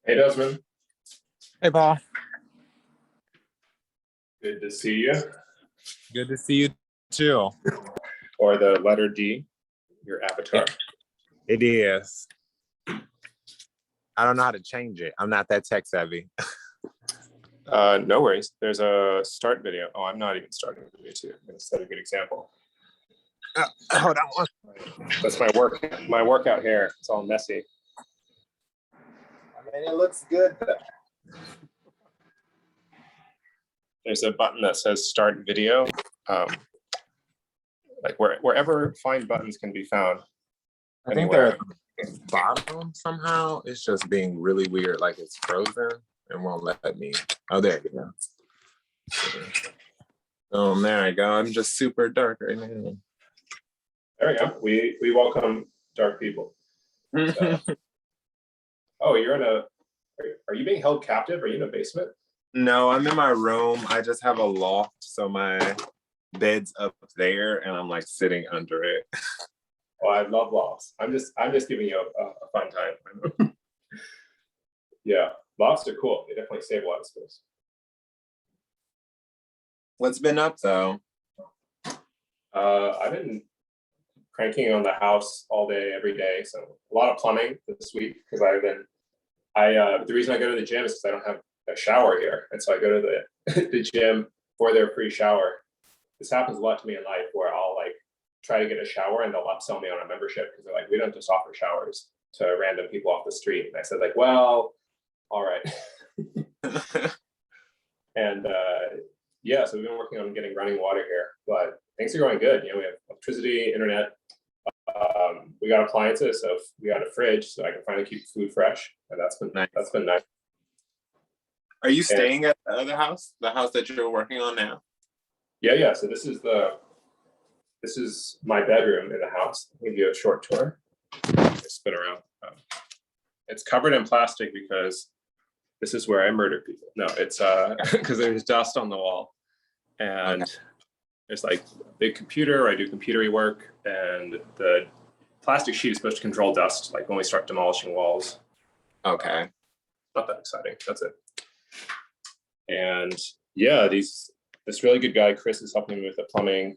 Hey, Desmond. Hey, Paul. Good to see you. Good to see you too. Or the letter D, your avatar. It is. I don't know how to change it. I'm not that tech savvy. No worries. There's a start video. Oh, I'm not even starting the video too. I'm going to set a good example. Hold on. That's my workout hair. It's all messy. I mean, it looks good. There's a button that says start video. Like wherever find buttons can be found. I think they're at the bottom somehow. It's just being really weird, like it's frozen and won't let me. Oh, there you go. Oh, there I go. I'm just super dark right now. There we go. We welcome dark people. So. Oh, you're in a. Are you being held captive? Are you in a basement? No, I'm in my room. I just have a loft, so my bed's up there, and I'm like sitting under it. Oh, I love lofts. I'm just giving you a fun time. Yeah, lofts are cool. They definitely save a lot of space. What's been up though? I've been cranking on the house all day, every day. So a lot of plumbing this week because the reason I go to the gym is because I don't have a shower here. And so I go to the gym for their free shower. This happens a lot to me in life where I'll like try to get a shower and they'll upsell me on a membership because they're like, we don't just offer showers to random people off the street. And I said like, well, all right. And yeah, so we've been working on getting running water here, but things are going good. You know, we have electricity, internet. We got appliances, so we got a fridge, so I can finally keep food fresh, and that's been nice. That's been nice. Are you staying at the other house, the house that you're working on now? Yeah. So this is my bedroom in the house. I'll give you a short tour. Just spin around. It's covered in plastic because this is where I murder people. No, it's because there's dust on the wall, and okay. There's like a big computer where I do computery work, and the plastic sheet is supposed to control dust, like when we start demolishing walls. Okay. Not that exciting. That's it. And yeah, this really good guy, Chris, is helping me with the plumbing.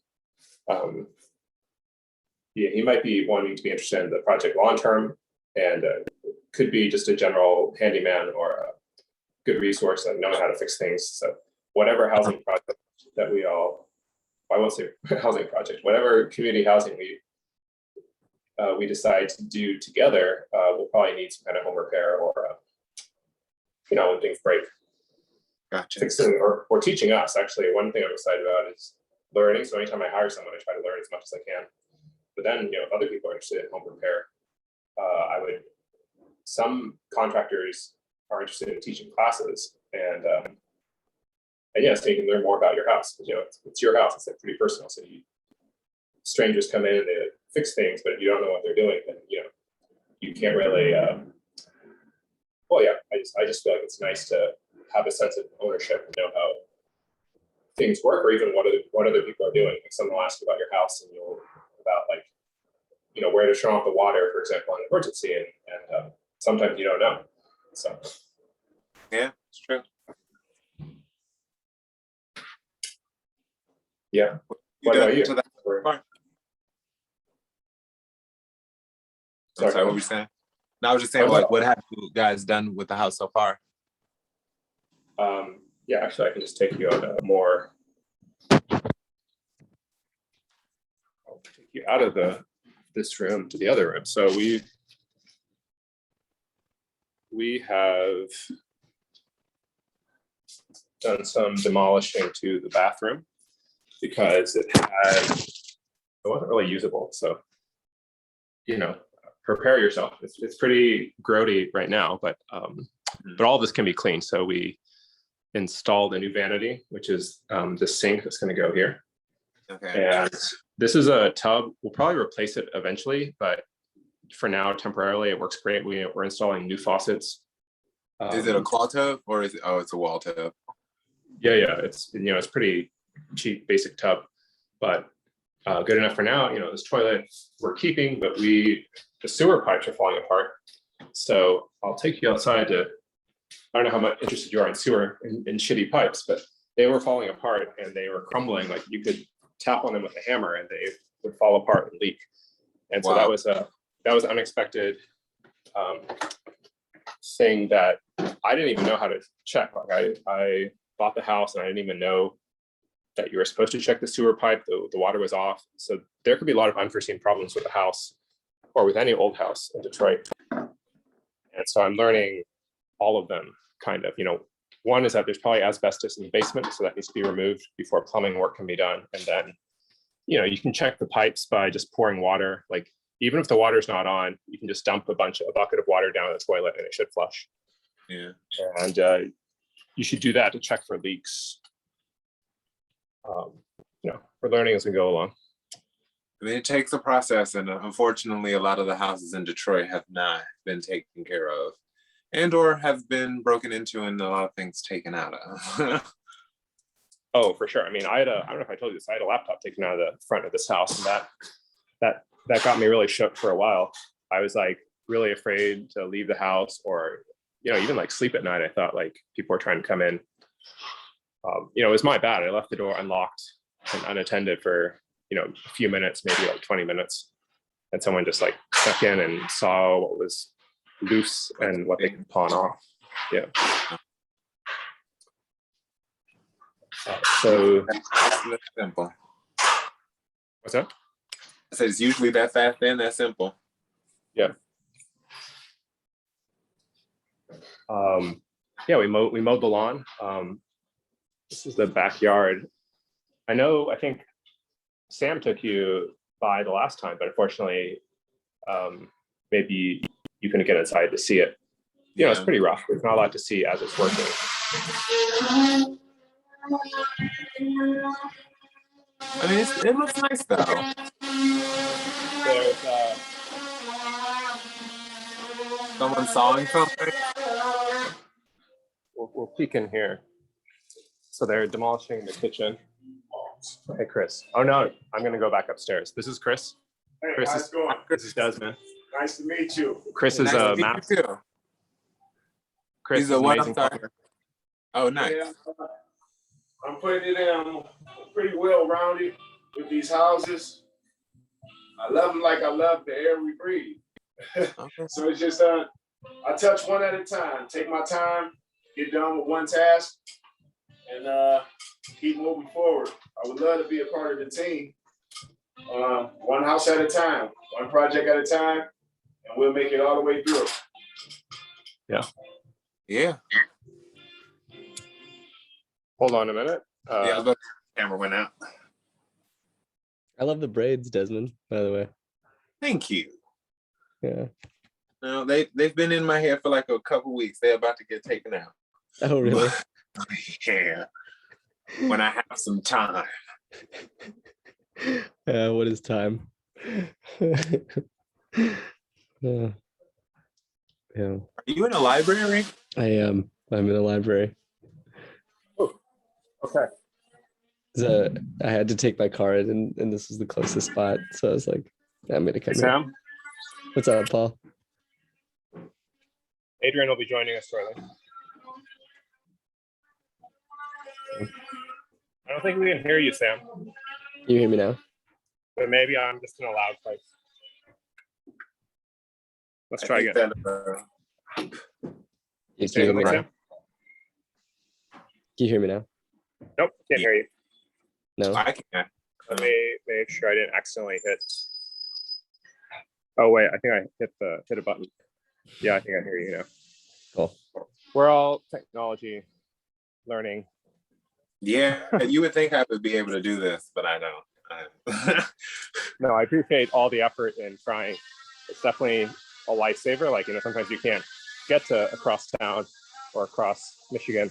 Yeah, he might be wanting to be interested in the project long term, and could be just a general handyman or a good resource and knowing how to fix things. So whatever housing project that I won't say housing project, whatever community housing we decide to do together, we'll probably need some kind of home repair or, when things break. Gotcha. Fixing or teaching us. Actually, one thing I'm excited about is learning. So anytime I hire someone, I try to learn as much as I can. But then, if other people are interested in home repair, some contractors are interested in teaching classes, and yeah, so you can learn more about your house because it's your house. It's like pretty personal. So strangers come in and they fix things, but if you don't know what they're doing, then you can't really. Well, yeah, I just feel like it's nice to have a sense of ownership and know how things work, or even what other people are doing. Like someone will ask you about your house, and you'll about like where to turn off the water, for example, in an emergency, and sometimes you don't know. So yeah, it's true. Yeah. What about you? Sorry, what were you saying? No, I was just saying, what have you guys done with the house so far? Yeah, actually, I can just take you on a more. you out of this room to the other room. So we have done some demolishing to the bathroom because it wasn't really usable. So, prepare yourself. It's pretty grody right now, but all this can be cleaned. So we installed a new vanity, which is the sink that's going to go here. Okay. And this is a tub. We'll probably replace it eventually, but for now, temporarily, it works great. We're installing new faucets. Is it a claw tub or is it? Oh, it's a wall tub. Yeah. It's pretty cheap, basic tub, but good enough for now. This toilet we're keeping, but the sewer pipes are falling apart. So I'll take you outside to. I don't know how much interested you are in sewer and shitty pipes, but they were falling apart and they were crumbling. Like you could tap on them with a hammer and they would fall apart and leak. And so that was an unexpected thing that I didn't even know how to check. Like I bought the house and I didn't even know that you were supposed to check the sewer pipe. The water was off. So there could be a lot of unforeseen problems with the house or with any old house in Detroit. And so I'm learning all of them, kind of. One is that there's probably asbestos in the basement, so that needs to be removed before plumbing work can be done. And then, you can check the pipes by just pouring water. Like even if the water's not on, you can just dump a bucket of water down the toilet and it should flush. Yeah. And you should do that to check for leaks. We're learning as we go along. I mean, it takes a process, and unfortunately, a lot of the houses in Detroit have not been taken care of, and or have been broken into, and a lot of things taken out of. Oh, for sure. I mean, I don't know if I told you this. I had a laptop taken out of the front of this house, and that got me really shook for a while. I was like really afraid to leave the house, or even like sleep at night. I thought like people were trying to come in. It was my bad. I left the door unlocked and unattended for a few minutes, maybe like 20 minutes, and someone just like stuck in and saw what was loose and what they could pawn off. Yeah. So That's simple. what's that? I said it's usually that fast and that simple. Yeah. We mowed the lawn. This is the backyard. I think Sam took you by the last time, but unfortunately, maybe you couldn't get inside to see it. It's pretty rough. There's not a lot to see as it's working. I mean, it looks nice though. There's Someone sawing something. we'll peek in here. So they're demolishing the kitchen. Hey, Chris. Oh no, I'm gonna go back upstairs. This is Chris. Hey, Chris how's it going? This is Desmond. Nice to meet you. Chris is Nice to a meet map. you too. Chris He's is a what? amazing I'm sorry. plumber. Oh, nice. Yeah, I'm putting it in. I'm pretty well rounded with these houses. I love them like I love the air we breathe. Okay. So it's just I touch one at a time. Take my time, get done with one task, and keep moving forward. I would love to be a part of the team. One house at a time, one project at a time, and we'll make it all the way through. Yeah. Hold on a minute. Yeah. The camera went out. I love the braids, Desmond, by the way. Thank you. Yeah. No, they've been in my hair for like a couple weeks. They're about to get taken out. Oh, really? Yeah. When I have some time. Yeah, what is time? Yeah. Are you in a library? I am. I'm in a library. Okay. So I had to take my car in, and this was the closest spot. So I was like, I'm gonna come here. Sam, What's up, Paul? Adrian will be joining us shortly. I don't think we can hear you, Sam, You hear me now? but maybe I'm just in a loud place. Let's try again. Can you hear me now? Sam? Can you hear me now? Nope, can't hear you. No. I can't. Let me make sure I didn't accidentally hit Oh wait, I think I hit a button. Yeah, I think I hear you now. Cool. We're all technology learning. Yeah, you would think I would be able to do this, but I don't. No, I appreciate all the effort in trying. It's definitely a lifesaver. Like, sometimes you can't get to across town or across Michigan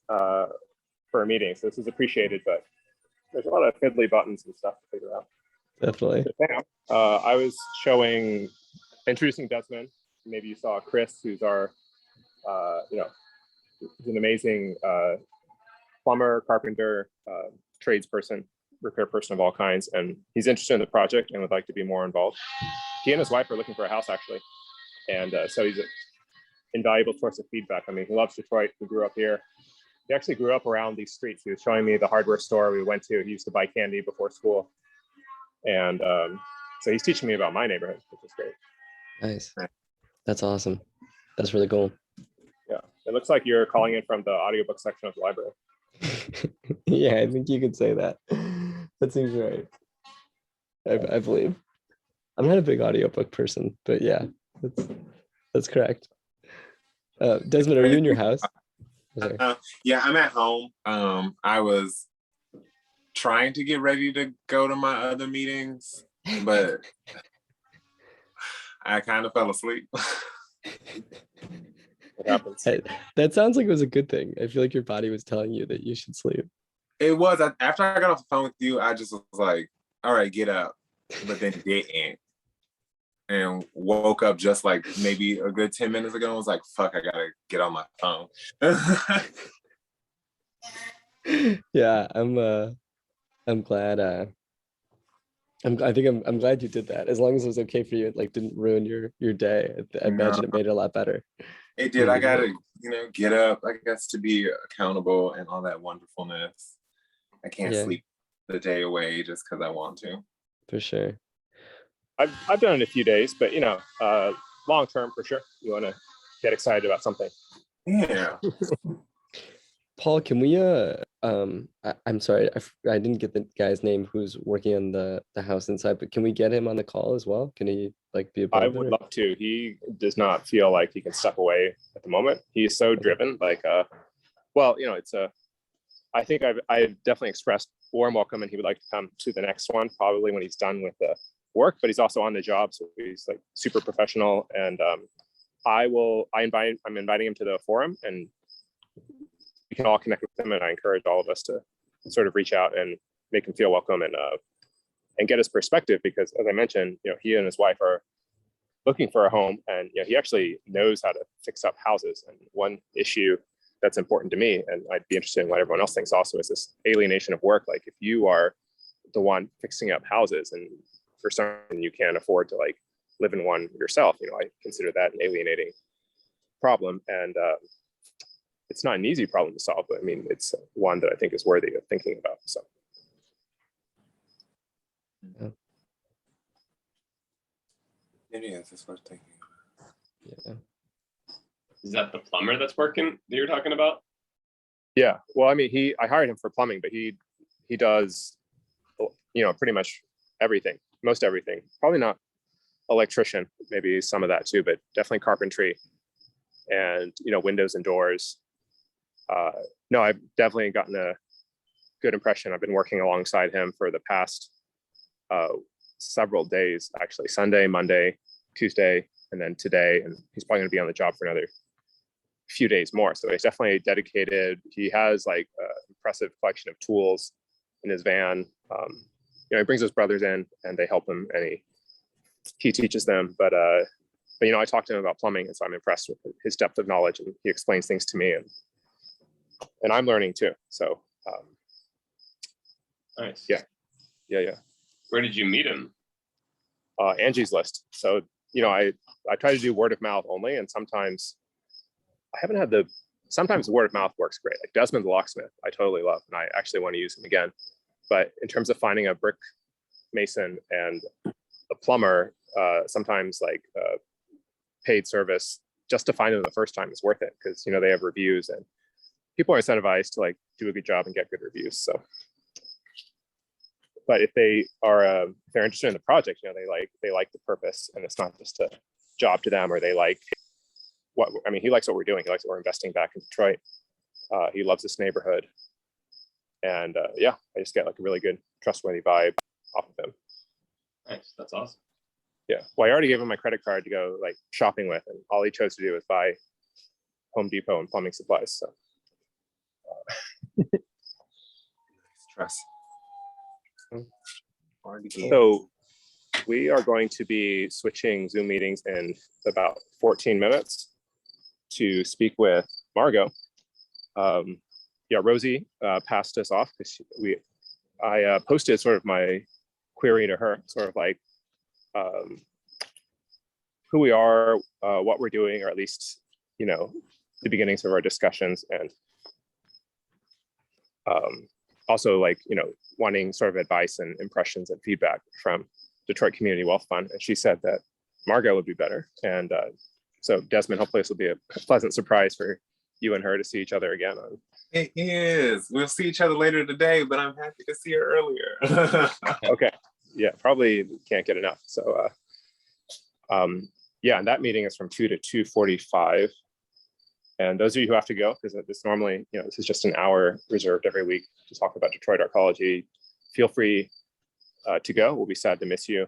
for a meeting. So this is appreciated, but there's a lot of fiddly buttons and stuff to figure out. Definitely. I was introducing Desmond. Maybe you saw Chris, who's our, he's an amazing plumber, carpenter, tradesperson, repair person of all kinds, and he's interested in the project and would like to be more involved. He and his wife are looking for a house actually, and so he's an invaluable source of feedback. I mean, he loves Detroit. He grew up here. He actually grew up around these streets. He was showing me the hardware store we went to. He used to buy candy before school, and so he's teaching me about my neighborhood, which is great. Nice. That's awesome. That's really cool. Yeah, it looks like you're calling in from the audiobook section of the library. Yeah, I think you could say that. That seems right. I believe. I'm not a big audiobook person, but yeah, that's correct. Desmond, are you in your house? Yeah, I'm at home. I was trying to get ready to go to my other meetings, but I kind of fell asleep. What happens? That sounds like it was a good thing. I feel like your body was telling you that you should sleep. It was. After I got off the phone with you, I just was like, all right, get up. But then didn't. And woke up just like maybe a good 10 minutes ago and was like, fuck, I gotta get on my phone. Yeah, I'm glad. I'm glad you did that. As long as it was okay for you, it like didn't ruin your day. I imagine it made it a lot better. It did. I gotta, get up, I guess, to be accountable and all that wonderfulness. I can't sleep the day away just because I want to. For sure. I've done it a few days, but long term for sure. You want to get excited about something. Yeah. Paul, can we I'm sorry, I didn't get the guy's name who's working on the house inside, but can we get him on the call as well? Can he like be a part I of it? would love to. He does not feel like he can step away at the moment. He's so driven. Like it's I think I've definitely expressed warm welcome, and he would like to come to the next one probably when he's done with the work, but he's also on the job, so he's like super professional. And I'm inviting him to the forum, and we can all connect with him, and I encourage all of us to sort of reach out and make him feel welcome and get his perspective, because as I mentioned, he and his wife are looking for a home, and he actually knows how to fix up houses. And one issue that's important to me, and I'd be interested in what everyone else thinks also, is this alienation of work. Like if you are the one fixing up houses and for some reason you can't afford to like live in one yourself, I consider that an alienating problem. And it's not an easy problem to solve, but I mean, it's one that I think is worthy of thinking about. So. It is. It's worth thinking. Yeah. Is that the plumber that's working that you're talking about? Yeah. Well, I mean, I hired him for plumbing, but he does, pretty much everything, most everything. Probably not electrician, maybe some of that too, but definitely carpentry and, windows and doors. No, I've definitely gotten a good impression. I've been working alongside him for the past several days, actually, Sunday, Monday, Tuesday, and then today. And he's probably going to be on the job for another few days more. So he's definitely dedicated. He has like an impressive collection of tools in his van. He brings his brothers in and they help him, and he teaches them. But I talked to him about plumbing, and so I'm impressed with his depth of knowledge, and he explains things to me, and I'm learning too. So Nice. Yeah. Where did you meet him? Angie's List. So I try to do word of mouth only, and sometimes I haven't had sometimes the word of mouth works great. Like Desmond the locksmith, I totally love, and I actually want to use him again. But in terms of finding a brick mason and a plumber, sometimes like paid service just to find them the first time is worth it, because they have reviews and people are incentivized to like do a good job and get good reviews. So but if they're interested in the project, you know, they like the purpose, and it's not just a job to them, or they like he likes what we're doing. He likes what we're investing back in Detroit. He loves this neighborhood, and yeah, I just get like a really good, trustworthy vibe off of him. Nice, that's awesome. Yeah, well, I already gave him my credit card to go like shopping with, and all he chose to do was buy Home Depot and plumbing supplies. So Trust. So we are going to be switching Zoom meetings in about 14 minutes to speak with Margot. Yeah, Rosie passed us off because I posted sort of my query to her, sort of like who we are, what we're doing, or at least, you know, the beginnings of our discussions, and also like, you know, wanting sort of advice and impressions and feedback from Detroit Community Wealth Fund. And she said that Margot would be better. And so Desmond, hopefully this will be a pleasant surprise for you and her to see each other again. It is. We'll see each other later today, but I'm happy to see her earlier. Okay. Yeah, probably can't get enough. So yeah, and that meeting is from 2 to 2:45. And those of you who have to go, because this normally, you know, this is just an hour reserved every week to talk about Detroit Arcology, feel free to go. We'll be sad to miss you.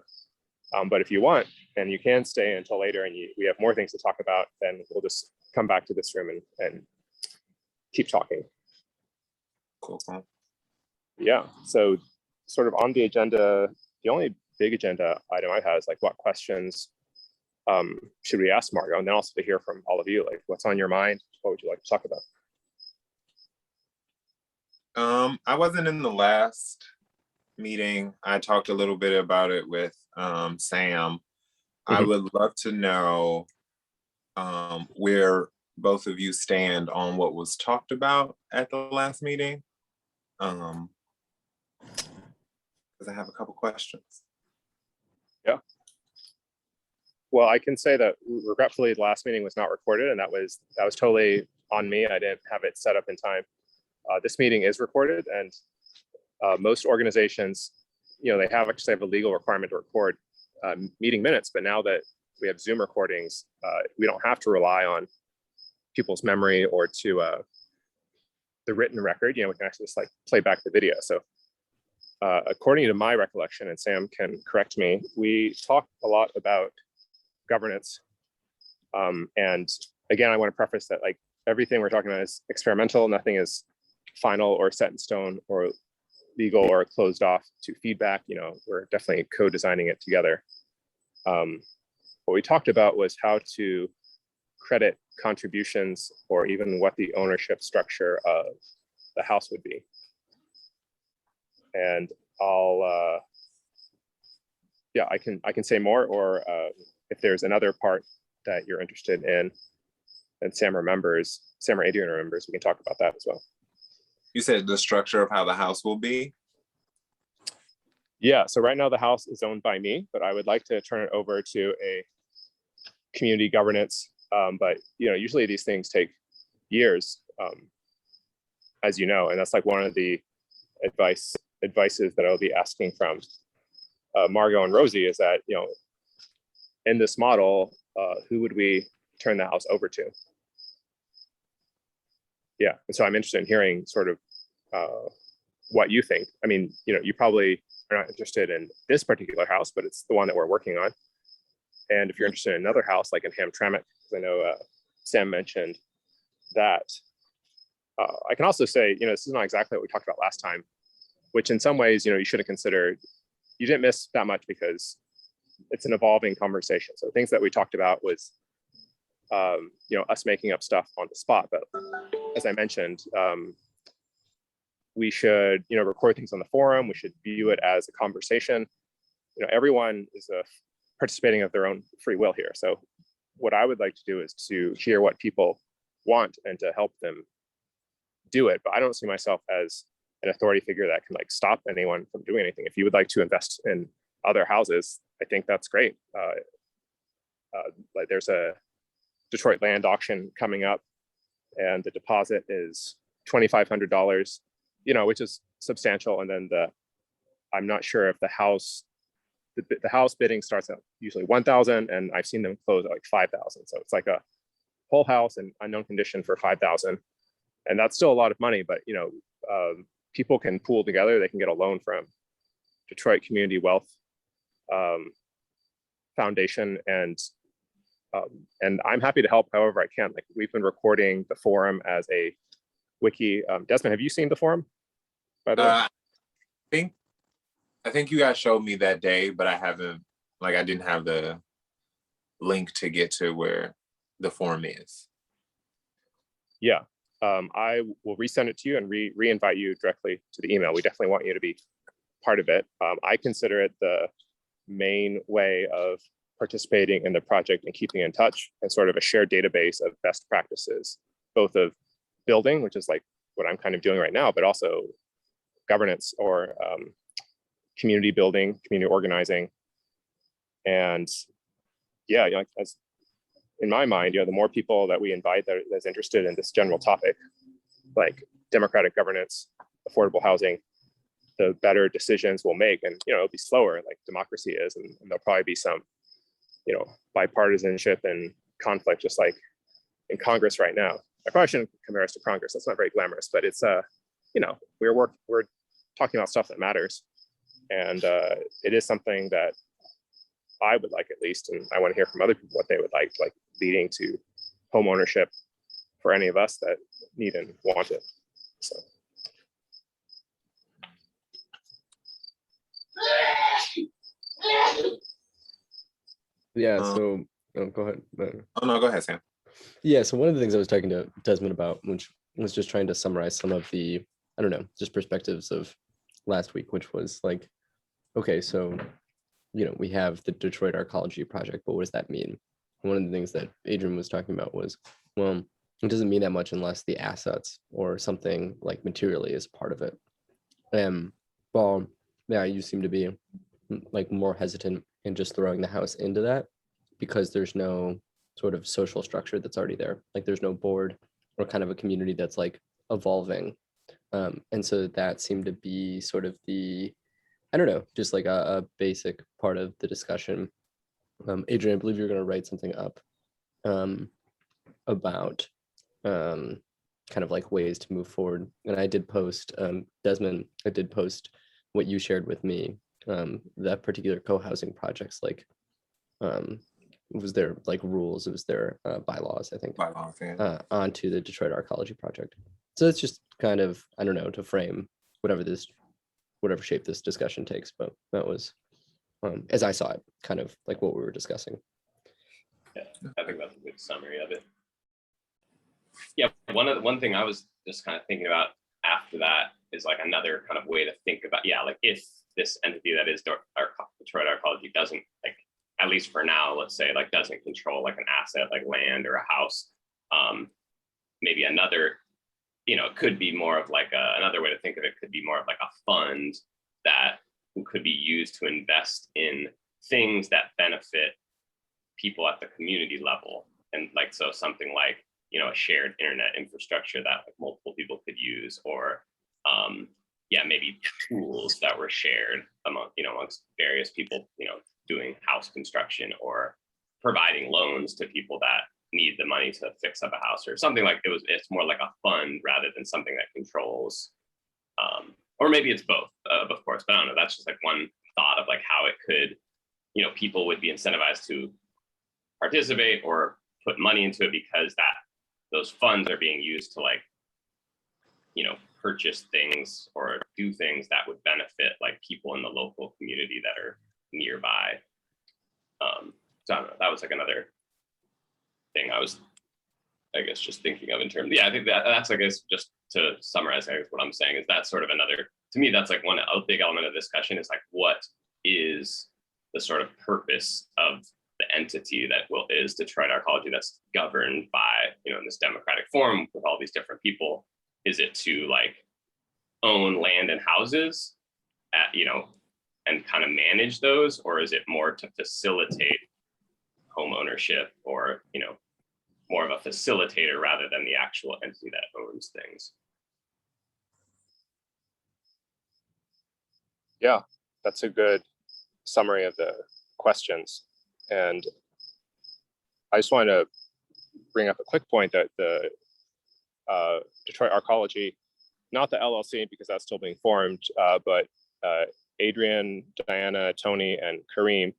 But if you want, and you can stay until later, and we have more things to talk about, then we'll just come back to this room and keep talking. Cool. Yeah, so sort of on the agenda, the only big agenda item I have is like, what questions should we ask Margot? And then also to hear from all of you, like what's on your mind? What would you like to talk about? I wasn't in the last meeting. I talked a little bit about it with Sam. I would love to know where both of you stand on what was talked about at the last meeting. Because I have a couple questions. Yeah. Well, I can say that regretfully, the last meeting was not recorded, and that was totally on me. I didn't have it set up in time. This meeting is recorded, and most organizations, you know, they actually have a legal requirement to record meeting minutes. But now that we have Zoom recordings, we don't have to rely on people's memory or to the written record. You know, we can actually just like play back the video. So according to my recollection, and Sam can correct me, we talked a lot about governance. And again, I want to preface that like everything we're talking about is experimental. Nothing is final or set in stone or legal or closed off to feedback. You know, we're definitely co-designing it together. What we talked about was how to credit contributions, or even what the ownership structure of the house would be. And I'll, yeah, I can say more, or if there's another part that you're interested in and Sam or Adrian remembers, we can talk about that as well. You said the structure of how the house will be? Yeah, so right now the house is owned by me, but I would like to turn it over to a community governance. But you know, usually these things take years, as you know, and that's like one of the advices that I'll be asking from Margot and Rosie is that, you know, in this model, who would we turn the house over to? Yeah, and so I'm interested in hearing sort of what you think. I mean, you know, you probably are not interested in this particular house, but it's the one that we're working on. And if you're interested in another house, like in Hamtramck, because I know Sam mentioned that, I can also say, you know, this is not exactly what we talked about last time, which in some ways, you know, you should have considered. You didn't miss that much because it's an evolving conversation. So things that we talked about was, you know, us making up stuff on the spot. But as I mentioned, we should, you know, record things on the forum. We should view it as a conversation. You know, everyone is participating of their own free will here. So what I would like to do is to hear what people want and to help them do it. But I don't see myself as an authority figure that can like stop anyone from doing anything. If you would like to invest in other houses, I think that's great. Like there's a Detroit land auction coming up, and the deposit is $2,500, you know, which is substantial. And then I'm not sure if the house bidding starts at usually 1,000, and I've seen them close at like 5,000. So it's like a whole house in unknown condition for 5,000, and that's still a lot of money. But people can pool together. They can get a loan from Detroit Community Wealth Foundation, and I'm happy to help however I can. Like, we've been recording the forum as a wiki. Desmond, have you seen the forum, by the way? I think you guys showed me that day, but I haven't, like, I didn't have the link to get to where the forum is. Yeah, I will resend it to you and re-invite you directly to the email. We definitely want you to be part of it. I consider it the main way of participating in the project and keeping in touch, and sort of a shared database of best practices, both of building, which is like what I'm kind of doing right now, but also governance or community building, community organizing. And yeah, as in my mind, the more people that we invite that's interested in this general topic, like democratic governance, affordable housing, the better decisions we'll make. And it'll be slower, like democracy is, and there'll probably be some bipartisanship and conflict, just like in Congress right now. I probably shouldn't compare us to Congress. That's not very glamorous, but it's we're talking about stuff that matters. And it is something that I would like, at least, and I want to hear from other people what they would like leading to home ownership for any of us that need and want it. So. Yeah, so go ahead. Oh no, go ahead, Sam. Yeah, so one of the things I was talking to Desmond about, which was just trying to summarize some of the, I don't know, just perspectives of last week, which was like, okay, so, we have the Detroit Arcology project, but what does that mean? One of the things that Adrian was talking about was, well, it doesn't mean that much unless the assets or something like materially is part of it. Well, yeah, you seem to be like more hesitant in just throwing the house into that, because there's no sort of social structure that's already there. Like, there's no board or kind of a community that's like evolving. And so that seemed to be sort of the, I don't know, just like a basic part of the discussion. Adrian, I believe you're going to write something up about kind of like ways to move forward. And I did post, Desmond, I did post what you shared with me, that particular co-housing projects, like, it was their like rules, it was their bylaws, I think, Bylaws, yeah. onto the Detroit Arcology project. So it's just kind of, I don't know, to frame whatever shape this discussion takes, but that was, as I saw it, kind of like what we were discussing. Yeah, I think that's a good summary of it. Yeah, one thing I was just kind of thinking about after that is like another kind of way to think about, like if this entity that is Detroit Arcology doesn't, like, at least for now, let's say, like, doesn't control like an asset like land or a house, maybe another, it could be more of like another way to think of it could be more of like a fund that could be used to invest in things that benefit people at the community level. And like, so something like, a shared internet infrastructure that like multiple people could use, or maybe tools that were shared amongst various people, doing house construction, or providing loans to people that need the money to fix up a house or something. Like, it's more like a fund rather than something that controls, or maybe it's both, of course, but I don't know. That's just like one thought of like how it could, people would be incentivized to participate or put money into it because those funds are being used to like, purchase things or do things that would benefit like people in the local community that are nearby. So I don't know, that was like another thing I was, I guess, just thinking of in terms, I think that's, I guess, just to summarize, I guess what I'm saying is that's sort of another, to me, that's like a big element of discussion is like, what is the sort of purpose of the entity that is Detroit Arcology, that's governed by, in this democratic form with all these different people? Is it to like own land and houses at, and kind of manage those, or is it more to facilitate home ownership, or, more of a facilitator rather than the actual entity that owns things? Yeah, that's a good summary of the questions. And I just wanted to bring up a quick point that the Detroit Arcology, not the LLC because that's still being formed, but Adrian, Diana, Tony, and Kareem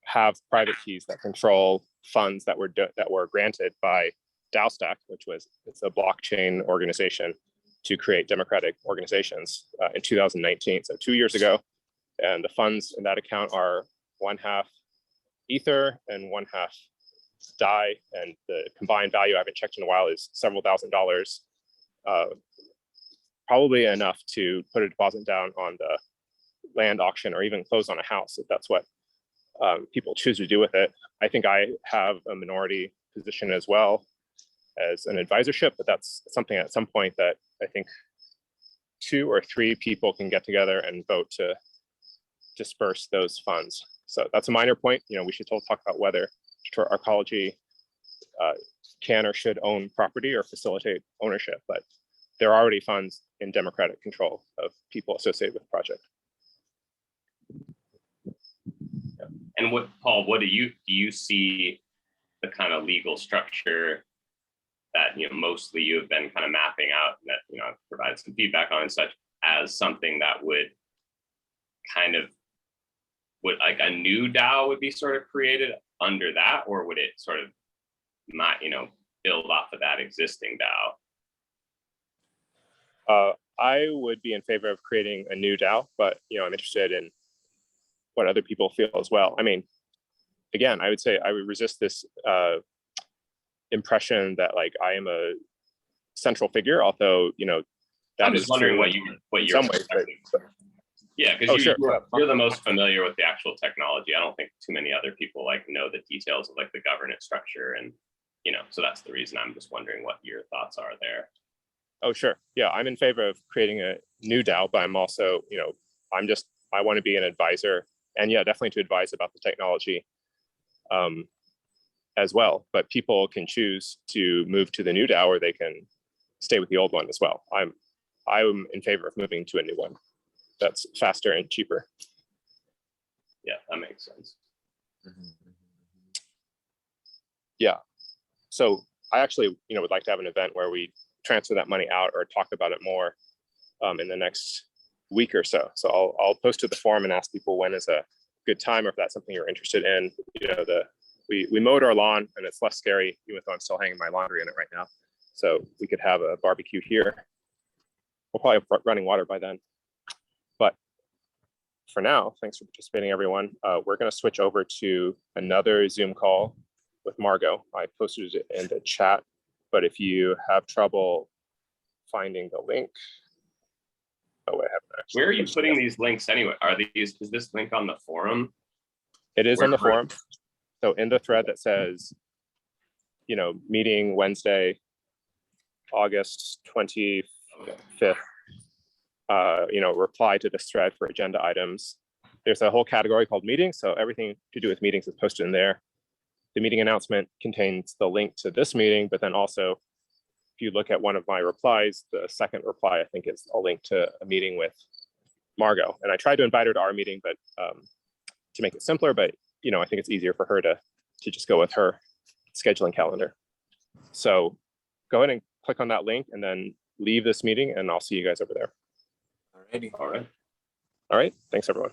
have private keys that control funds that were granted by DAOstack, it's a blockchain organization to create democratic organizations in 2019, so 2 years ago. And the funds in that account are 1/2 Ether and 1/2 DAI, and the combined value, I haven't checked in a while, is several $1,000s. Probably enough to put a deposit down on the land auction or even close on a house if that's what people choose to do with it. I think I have a minority position as well as an advisorship, but that's something at some point that I think 2 or 3 people can get together and vote to disperse those funds. So that's a minor point. We should talk about whether Detroit Arcology can or should own property or facilitate ownership, but there are already funds in democratic control of people associated with the project. And Paul, what do you see the kind of legal structure that mostly you have been kind of mapping out, that I've provided some feedback on and such, as something that would like a new DAO would be sort of created under that, or would it sort of not build off of that existing DAO? I would be in favor of creating a new DAO, but I'm interested in what other people feel as well. I mean, again, I would say I would resist this impression that like I am a central figure, although that I'm just wondering what your some ways, yeah, because sure. you're the most familiar with the actual technology. I don't think too many other people know the details of the governance structure, and so that's the reason I'm just wondering what your thoughts are there. Oh, sure. Yeah, I'm in favor of creating a new DAO, but I'm also, I want to be an advisor, and yeah, definitely to advise about the technology as well. But people can choose to move to the new DAO, or they can stay with the old one as well. I'm in favor of moving to a new one that's faster and cheaper. Yeah, that makes sense. Yeah. So I actually, would like to have an event where we transfer that money out or talk about it more in the next week or so. So I'll post to the forum and ask people when is a good time, or if that's something you're interested in. We mowed our lawn and it's less scary, even though I'm still hanging my laundry in it right now. So we could have a barbecue here. We'll probably have running water by then. But for now, thanks for participating, everyone. We're going to switch over to another Zoom call with Margot. I posted it in the chat, but if you have trouble finding the link, I haven't actually. Where are you putting these links anyway? Is this link on the forum? It is on the forum. So in the thread that says, meeting Wednesday, August 25th, reply to this thread for agenda items. There's a whole category called meetings. So everything to do with meetings is posted in there. The meeting announcement contains the link to this meeting, but then also, if you look at one of my replies, the second reply, I think, is a link to a meeting with Margot. And I tried to invite her to our meeting, but to make it simpler, but I think it's easier for her to just go with her scheduling calendar. So go ahead and click on that link and then leave this meeting, and I'll see you guys over there. Alrighty. All right. Thanks, everyone.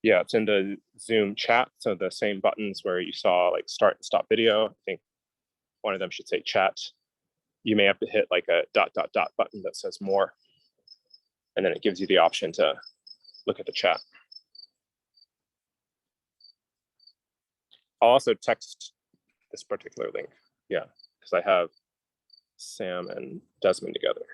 Yeah, it's in the Zoom chat. So the same buttons where you saw like start and stop video. I think one of them should say chat. You may have to hit like a ... button that says more. And then it gives you the option to look at the chat. I'll also text this particular link. Yeah, because I have Sam and Desmond together.